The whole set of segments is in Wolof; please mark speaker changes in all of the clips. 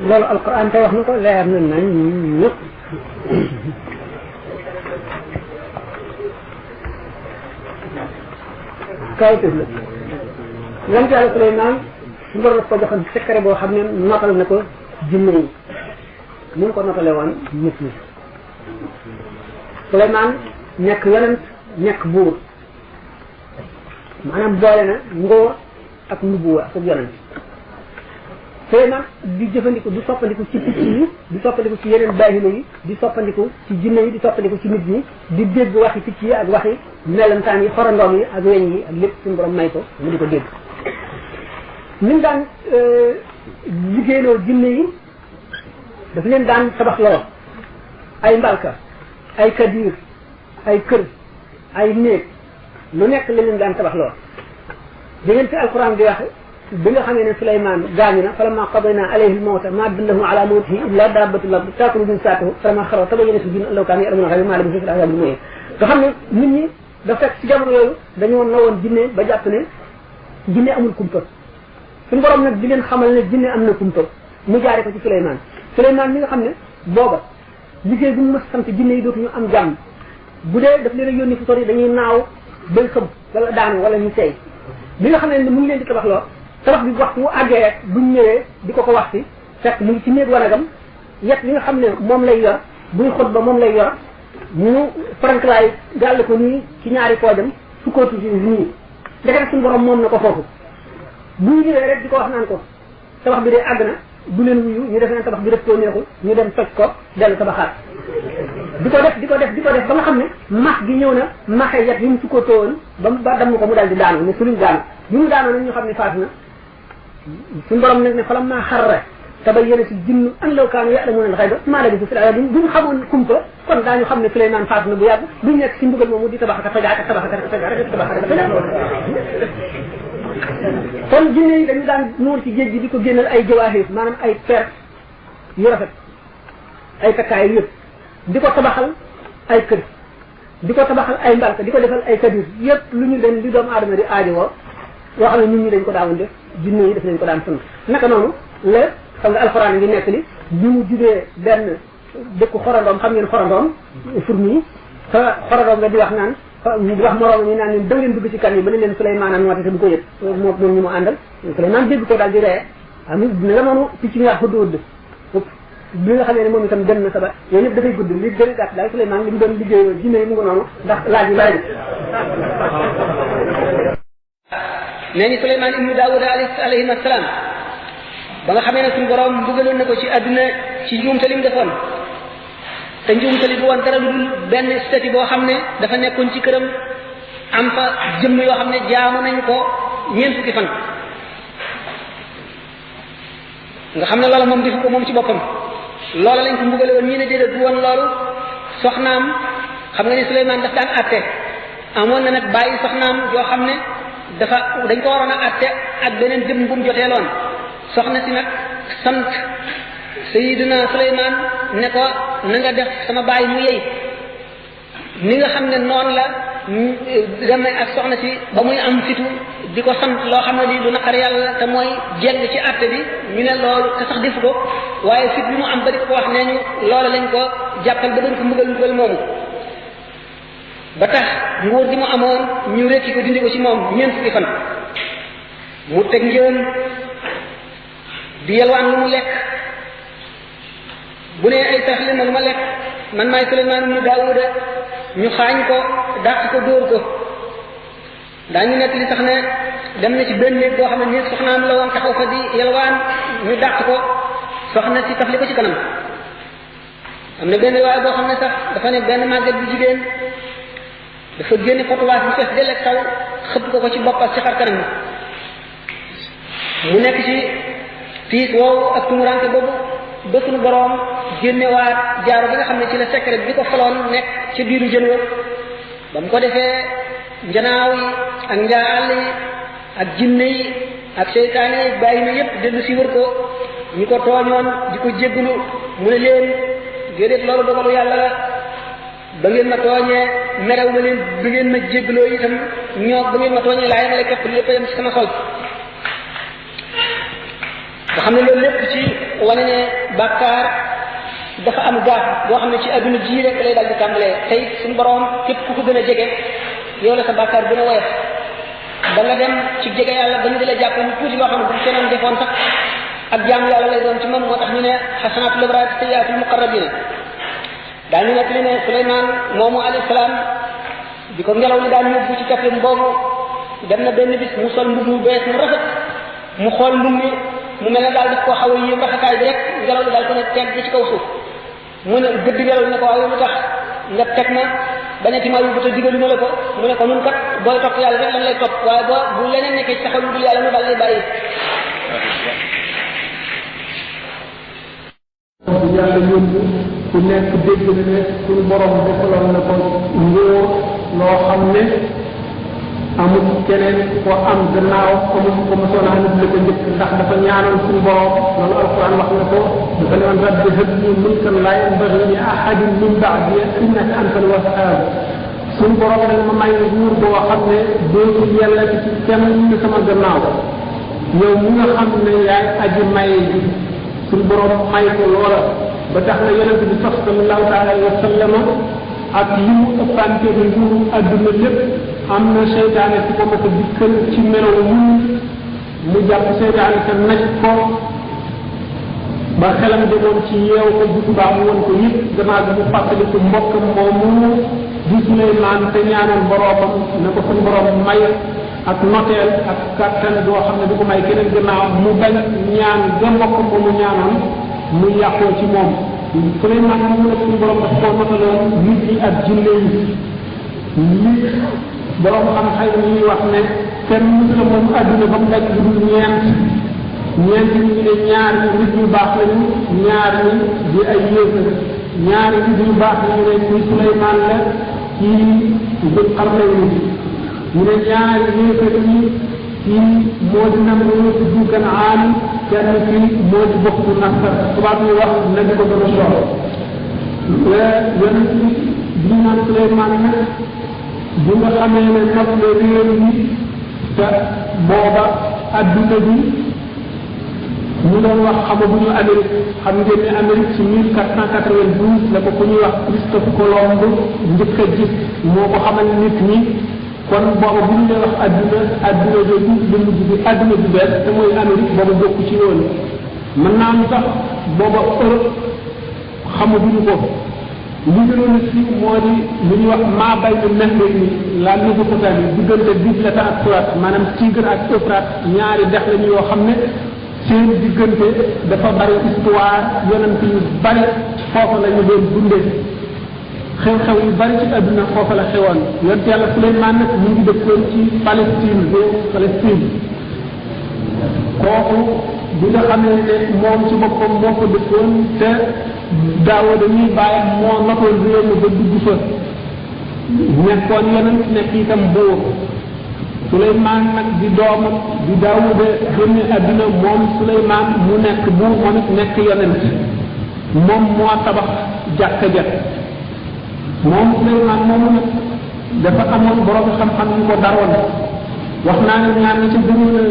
Speaker 1: loolu alquran te wax na ko leer na nañ ñëpp kawtif la yonent Yàlla Suleymaan su borom ko joxoon secret boo xam ne notal na ko jinne yi ni mu ko notale woon nit ñi Suleymaan nekk yonent nekk buur maanaam boole na ngóor ak nubuwa ak yonent Suleymaan di jëfandiku di soppandiku ci picc yi di soppandiku ci yeneen baahima yi di soppandiku ci jinne yi di soppandiku ci nit ñi di dégg waxi picc yi ak waxi melantaan yi xorandoom yi ak weñ yi ak lépp suñu borom may ko mu di ko dégg ni mu daan liggéeyloo jinne yi daf leen daan tabax loo ay mbalka ay kadir ay kër ay néeg lu nekk la leen daan tabax loo da ngeen ci alquran di wax bi nga xamee ne Suleymaan gaañu na falamma qadayna alayhi al-mawta ma dallahu ala mawtihi illa dabbatul ardi taakulu min saatihi falamma xarra tabayyana al-jinnu an law kaanu ya'lamuuna ghayba ma labithu fil azaabil muhiin nga xam ne nit ñi da fekk ci jamono yooyu dañoo nawoon jinne ba jàpp ne jinne amul kumpa suñu borom nag di leen xamal ne jinne am na kumpa mu jaare ko ci Suleymaan Suleymaan mi nga xam ne booba liggéey bu mu mës sant jinne yi dootuñu am jàmm bu dee daf leen a yónni fu sori dañuy naaw bay xëm wala daanu wala ñu seey bi nga xam ne mu ngi leen di tabax loo tabax bi waxtu wu àggee rek buñ ñëwee di ko wax si fekk mu ngi ci néeg wanagam yet li nga xam ne moom lay yor buy xutba moom lay yor ñu faranklaay gàll ko nii ci ñaari poojam sukkootu ci nii ndeke nag suñu borom moom na ko foofu buy ñëwee rek di ko wax naan ko tabax bi de àgg na du leen wuyu ñu def neen tabax bi def koo neexul ñu dem toj ko dellu tabaxaat di ko def ba nga xam ne max gi ñëw na maxe yet yi mu sukkootoo woon ba damm ko mu dal di daanu ne suluñ daanu bi mu daanoo nag ñu xam ne faatu na suñu borom nag ne falammaa xarra tabayyana al-jinnu an law kaanu ya'lamuuna al-ghayba maa labithu fil azaabi buñ xamoon kumpa kon daañu xam ne Suleymaan faatu na bu yàgg duñ nekk ci mbugal moomu di tabax ak tabax ak tabax ak tabax ak tabax ak tabax kon jinne yi dañu daan nuur ci géej gi di ko génnal ay jawaahir maanaam ay per yu rafet ay takkaay yëpp di ko tabaxal ay kër di ko tabaxal ay mbalka di ko defal ay kadir yëpp lu ñu leen li doomu aadama di aajowoo yoo xam ne nit ñi dañ ko daawoon def jinne yi daf leen ko daan fën naka noonu la xam nga alxuraan ngi nekk li bi mu jugee benn dëkku xorandoom xam ngeen xorandoom fourmi te xorandoom nga di wax naan di wax moroom ñu naan leen da leen dugg ci kan yi ba ne leen Suleymaan a noote te du ko yëg moom ñu mu àndal Suleymaan dégg ko daal di ree am nga noonu picc ñi wax xudd bi nga xamee ne moom itam dem na saba yooyu yëpp dafay gudd li gën a gàtt daal Suleymaan li mu doon liggéey jinne yi mu nga noonu ndax laaj yi bari nee ni Suleymaan ibnu Daawuda alayhi salaam ba nga xamee ne suñu borom mbugaloon na ko ci àdduna ci njuumte li mu defoon te njuumte li bu woon dara lu dul benn statut boo xam ne dafa nekkoon ci këram am fa jëmm yoo xam ne jaamu nañu ko ñeent fukki fan nga xam ne loola moom defu ko moom ci boppam loola lañ ko mbugale woon ñii ne déedéet du woon loolu soxnaam xam nga ni Suleymaan daf daan àtte amoon na nag bàyyi soxnaam yoo xam ne dañ ko waroon a àtte ak beneen jëm bu mu joteeloon soxna si nag sant Sayyidina Suleymaan ne ko na nga def sama bàyyi mu yey ni nga xam ne noonu la demee ak soxna si ba muy am fitu di ko sant loo xam ne lii du naqar yàlla te mooy jeng ci àtte bi ñu ne loolu te sax defu ko waaye fit bi mu am ba di ko wax nee ñu loola lañ ko jàppal ba doon ko mbugal moomu ba tax nguur gi mu amoon ñu rekki ko dindi ko ci moom ñeent fukki fan mu teg njëwam di yelwaan lu mu lekk bu ne ay tax leen lu ma lekk man maay Suleymaan ibnu Daawuda ñu xaañ ko dàq ko dóor ko daañu nekk li sax ne dem na ci benn néeg boo xam ne néeg soxnaam la woon taxaw fa di yelwaan ñu dàq ko soxna si tafli ko ci kanam am na benn waaye boo xam ne sax dafa ne benn màgget bu jigéen dafa génne potuwaas bu fees dell ak taw xëpp ko ci bopp ak ci xar kanam mu nekk ci tiis woowu ak tumuranke boobu ba suñu boroom génnewaat jaaro bi nga xam ne ci la secret bi ko faloon nekk ci biiru jën wa ba mu ko defee njanaaw yi ak njaal yi ak jinne yi ak seytaane yi bàyyi na yépp dellu si wër ko ñi ko tooñoon di ko jéggalu mu ne leen déedéet loolu dogalu yàlla la ba ngeen ma tooñee merew ma leen ba ngeen ma jéggaloo itam ñoo ba ngeen ma tooñee laa yemale képp lépp yem ci sama xol nga xam ne loolu lépp ci wane ne bàkkaar dafa am gaaf boo xam ne ci adduna ji rek lay dal di tàmbalee tey suñu borom képp ku ko gën a jege yow la sa bàkkaar gën a woyof da nga dem ci jege yàlla ba ñu di la jàpp ñu tuuti loo xam ne bu keneen defoon sax ak jaamu yàlla lay doon ci moom moo tax ñu ne xasanaatul abraar sayyiaatul muqarrabiin daañu nekk li ne Suleymaan moomu alayhi salaam di ko ngelaw li daan yóbbu ci kafim boobu dem na benn bis mu sol mbub mu bees mu rafet mu xool mbub mi mu mel ne daal daf koo xaw a yéem rafetaay bi rek ngelaw li daal ko ne teg ci kaw suuf mu ne gëdd ngelaw li ne ko waaye lu tax nga teg na bañati ma yóbbu te digalu ma la ko mu ne ko nun kat booy topp yàlla rek lan lay topp waaye boo bu leneen nekkee ci taxaw lu dul yàlla mu daal lay bàyyi
Speaker 2: yàlla yóbbu ku nekk dégg na ne suñu borom defaloon na ko ngóor loo xam ne amul keneen ko am gannaaw amul ko mosoon a nit la ko njëkk ndax dafa ñaanoon suñu borom loolu alquran wax na ko dafa ne woon rabbi hab li mulkan laa yanbaghi li ahadin min ba'di innaka antal wahhab suñu borom nag ma may nguur boo xam ne dootul yàlla ci kenn sama gannaaw yow mi nga xam ne yaay aji maye ji suñu borom may ko loola ba tax na yonente bi sax sallallahu alayhi wa sallam ak li mu ëppante bi nguuru adduna lépp am na seytaane si ko ma ko dikkal ci melaw mu jàpp seytaane sa naj ko ba xelam demoon ci yeew ko bu subaa mu woon ko yëpp gannaaw bi mu fàttali ko mbokkam moomu di Suleymaan te ñaanoon boroomam ne ko suñu borom may ak noteel ak kattan doo xam ne du ko may keneen gannaaw mu bañ ñaan ga mbokkam moomu ñaanoon mu yàqoo ci moom Suleymaan moom nag suñu borom daf koo notaloon nit ñi ak jinne yi borom xam xëy na ñuy wax ne kenn mësu la moom adduna ba mu daj lu dul ñeent ñi ñu ne ñaar ñi nit ñu baax lañu ñaar ñi di ay yéefar ñaari nit ñu baax ñu ne ci Suleymaan la ci Dul Qarnayni ñu ne ñaari yéefar yi ci moo di nam du Kanaan kenn ci moo di Buxtu Nasr tubaab yi wax nañu ko gën a soxla yonent bi ñu naan Suleymaan nag bi nga xamee ne not na réew mi te booba adduna bi ñu doon wax xamaguñu Amérique xam ngeen ne Amérique ci 1492 la ko ku ñuy wax Christophe Colomb njëkk a gis moo ko xamal nit ñi kon booba bu ñu lay wax adduna jooju lu mujj bi adduna bi bees te mooy Amérique booba bokk ci yoon mën naa am sax booba Europe xamaguñu ko li gënoon a si moo di lu ñuy wax maa bay na nexle ni la Mésopotamie diggante Bifrata ak Furaat maanaam Tigre ak Euphrate ñaari dex lañu yoo xam ne seen diggante dafa bari histoire yonent yu bari foofa la ñu doon dundee xew-xew yu bari ci adduna foofa la xewoon yonent yàlla Suleymaan nag mu ngi dëkkoon ci Palestine kooku bi nga xamee ne moom ci boppam moo ko dëkkoon te Daawuda dañuy bàyyi moo notoon réew mi ba dugg fa nekkoon yonent nekk itam buur Suleymaan nag di doomam di Daawuda génne adduna moom Suleymaan mu nekk buur moom it nekk yonent moom moo tabax jàkka ja moom Suleymaan moomu nag dafa amoon borom xam-xam yu ko daroon wax naa ne ñaar ñi ci gënoon a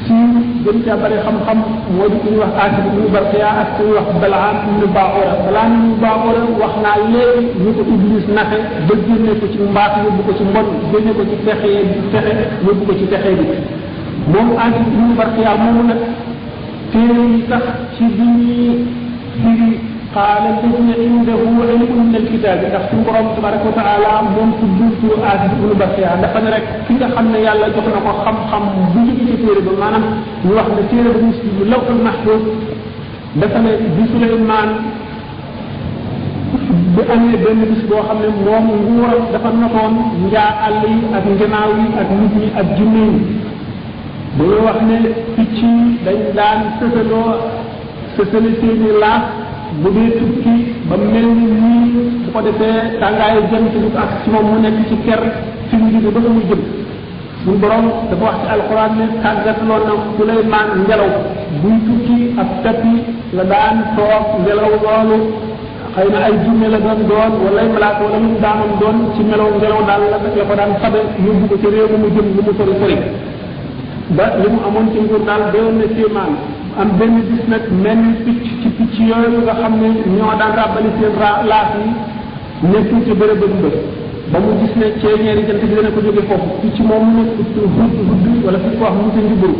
Speaker 2: siiw gën caa bari xam-xam moo di ku ñuy wax Aasib ibnu Barxiya ak ku ñuy wax Balaam ibnu Baaxoora wax naa léegi ñu ko Iblis naxe ba génne ko ci mbaax yóbbu ko ci mbon génne ko ci texe yóbbu ko ci texe bi moom Aasib ibnu Barxiya moomu nag téere yi sax ci bi ñuy firi qaala allazina indahu ilmun min alkitaab ndax suñu borom tabaraka wa taala moom tuddul turu Aasib ibnu Barxiya dafa ne rek ki nga xam ne yàlla jox na ko xam-xam bu ñu ci téere ba maanaam ñu wax ne téere bu ñu lawhul mahfuus dafa ne bi Suleymaan bi amee benn bis boo xam ne moom nguuram dafa notoon njaa àll yi ak njanaaw yi ak nit ñi ak jinne yi dañoo wax ne picc yi dañ daan sësale seeni laaf bu dee tukki ba mel ni nii bu ko defee tàngaayu jant bi ak ci moom mu nekk ci ker fi mu jóge ba muy jëm suñu borom dafa wax ci alxuraan ne tàggataloon na Suleymaan ngelaw buy tukki ak tapi la daan toog ngelaw loolu xëy na ay jinne la doon wala ay malaaka wala mu daanoon doon ci melaw ngelaw daal la ko daan fabe yóbbu ko ci réew mu jëm lu mu sori ba li mu amoon ci nguur daal doon na kéemaan am benn bis nag mel ni picc ci picc yooyu nga xam ne ñoo daan ràbbali seen laaf yi nekkul ci bërëb ba mu gis ne ceeñeeri jant bi dana ko jóge foofu picc moom nag hudd wala fi ko wax mu sa njuburu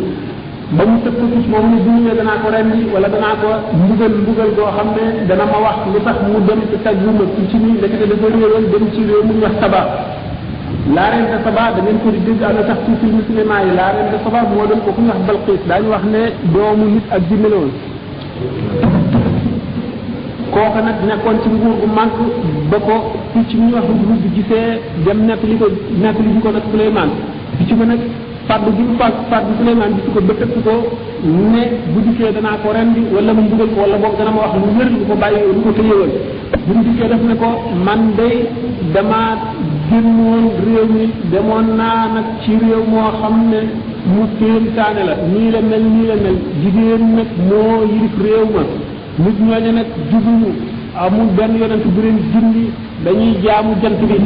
Speaker 2: ba mu tëb ko picc moom ne bu ñëwee danaa ko rendi wala danaa ko mbugal goo xam ne dana ma wax lu tax mu dem ci tajjuma picc mi ndekete dafa réeroon dem ci réew mu wax Saba la reine de Saba da ngeen ko di dégg am na sax ci film cinéma yi la reine de Saba moo doon ko ku ñu wax Balqis daañu wax ne doomu nit ak jinne la woon kooka nag nekkoon ci nguur gu màgg ba ko picc mi ñu wax hudhud bi gisee dem nekk li ko nag Souleymane picc ba nag fàddu bi fàddu Souleymane gis ko ba tëpp ko ne bu dikkee danaa ko rendi wala mu mbugal ko wala boog dana ma wax lu wér lu ko bàyyi lu ko tëyewoon bu mu dikkee def ne ko man day dama génnoon réew mi demoon naa nag ci réew moo xam ne mu kéemtaane la nii la mel jigéen nag moo yilif réew ma nit ñooñu nag jubuñu amul benn yonent bu leen gindi dañuy jaamu jant bi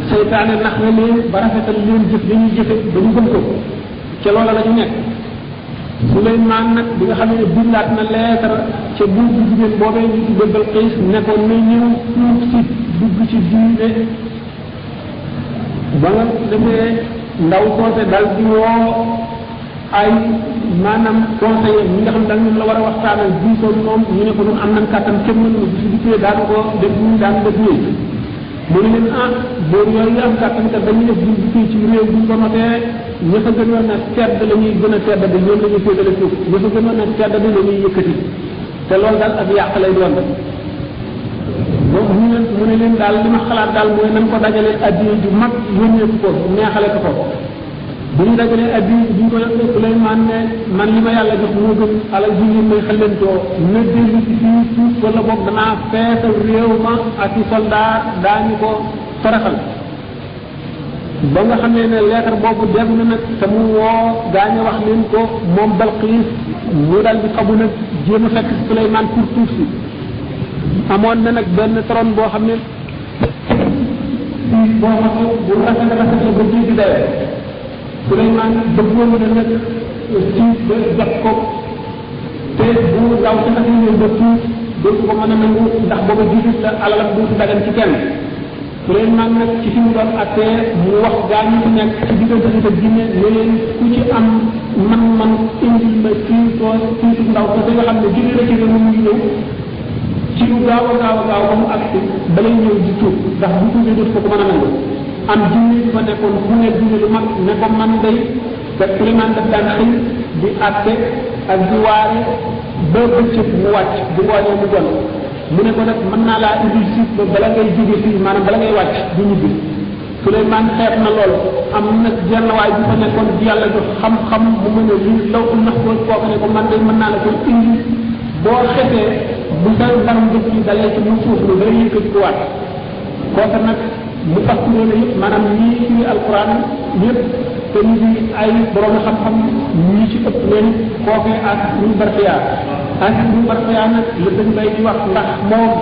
Speaker 2: seytaane nax na leen ba rafetal leen jëf dañuy jëfe dañu gëm ko ca loola la ñu nekk Suleymaan nag bi nga xam ne bindaat na leetar ca buur bu jigéen boobee ñu tuddee Balqiis nekkoon na ñëw tuub si dugg ci diine ba nga demee ndaw soose dal di woo ay maanaam conseiller ñi nga xam daal ñoom la war a waxtaanal diisoo moom ñu ne ko ñun am nañ kàttan kenn mën na su dikkee daan ko def ñu daan def nii mu ne leen boobu yooyu am kàttan kat dañuy def buñ dikkee ci réew buñ ko notee ña fa gënoon a tedd la ñuy gën a tedd bi ñoom la ñuy féetale suuf ña fa gënoon a tedd bi la ñuy yëkkati te loolu daal ak yàq lay doon donc mu ne leen daal li ma xalaat daal mooy nañ ko dajalee addiya ju mag yónneeku ko neexale ko bu ñu dajalee addiya bu ñu ko yónnee Souleymane ne man li ma yàlla jox moo gën alal ji ngeen may xelentoo na dellu ci fii suuf wala boog danaa feesal réew ma ak i soldat daañu ko toroxal ba nga xam ne lettre boobu def na nag te mu woo gaañ wax leen ko moom Balqiis mu dal di xabu nag jéem a fekk Souleymane pour tuuf si amoon na nag benn trône boo xam ne boo xam ne bu rafet la ba jéggi dayoo Souleymane bëggoon na nag ci ba jox ko te bu daw ci nag ñëw ba tuuf dootu ko mën a nangu ndax booba jiitu la alalam dootu dagan ci kenn Souleymane nag ci fi mu doon attee mu wax gaa ñi nekk ci diggante nit ak jinne ne leen ku ci am man indil ma kii ndaw te nga xam ne jóge na ci réew mi ngi ñëw ci lu gaaw a gaaw ba mu agsi balay ñëw di tuub ndax bu tuubee dootu ko ko mën a nangu am jinne bi fa nekkoon bu ne jinne lu mag ne ko man day te Souleymane daf daan xëy di atte ak di waare ba bëccëg mu wàcc bu ngoonee mu gon mu ne ko nag mën naa laa indil siif ba bala ngay jóge fii maanaam bala ngay wàcc du ñibbi Souleymane xeeb na lool am nag jenn waay bu fa nekkoon di yàlla jox xam-xam bu mën a lii law ko nax koo kooku ne ko man de mën naa la koy indi boo xefee bu sa baram dëkk yi dalee ci mu suuf lu day yëkkati ko waat kooku nag mu tax loolu yëpp maanaam ñii ci alquran yëpp te ñu di ay borom xam-xam ñi ci ëpp leen kookee ak ñu barfiya ak ñu barfiya nag la dañ bay di wax ndax moom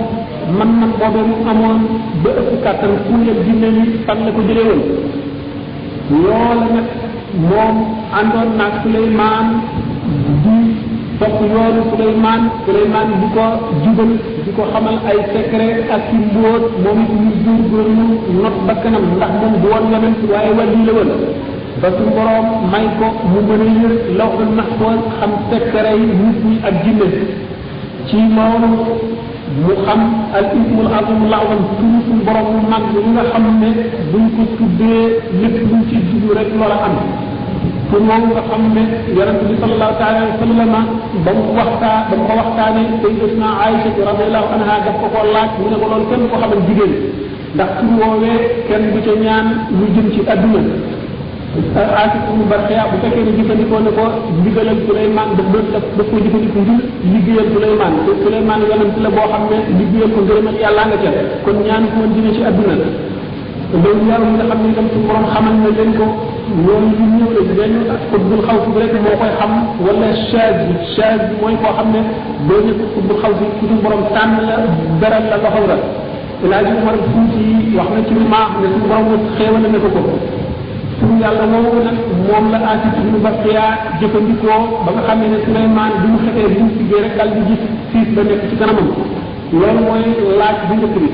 Speaker 2: man boobee mu amoon ba ëpp kàttan ku ne jinne ni fan la ko jëlee woon loola nag moom àndoon naag Souleymane di topp yoonu Souleymane di ko jubal di ko xamal ay secret ak ci mbóot moom it ñu góorgóorlu not bakkanam ndax moom du woon yonent waaye wàllu la woon ba suñu borom may ko mu mën a yër lawhul mahfuz xam secret yi nit ñi ak jinne ci loolu mu xam al ismul azim la'zam turu suñu borom mu mag yi nga xam ne buñ ko tuddee lépp luñ ci jublu rek loola am pour moom nga xam ne yonent bi sallallahu taala wa sallam ba mu ko waxtaane sayyidatuna Aïcha radiyallahu anha daf ko laaj mu ne ko loolu kenn ko xamal jigéen ndax tur woowee kenn du ca ñaan lu jëm ci adduna Aasiya mu Barxiya bu fekkee ne jëfandikoo ne ko ndigalal Souleymane daf ko jëfandikoo ngir liggéeyal Souleymane te Souleymane yonent la boo xam ne liggéeyal ko ngërëmal yàlla nga ca kon ñaan ko woon dina ci adduna loolu yàlla nga xam ne itam suñu borom xamal na leen ko loolu lu ñëw la benn xutbul xaw si rek moo koy xam wala charge bi mooy koo xam ne doo nekk xutbul xaw si ku suñu borom tànn la beral la loxo nga El Hadj Omar Fouti wax na ci maax ne suñu borom xéewal na ko turu yàlla moomu nag moom la Atif ibnu Barqiya jëfandikoo ba nga xam ne Suleymaan bi mu xetee bi mu siggee rek dal di gis siis ba nekk ci kanamam loolu mooy laaj bu njëkk bi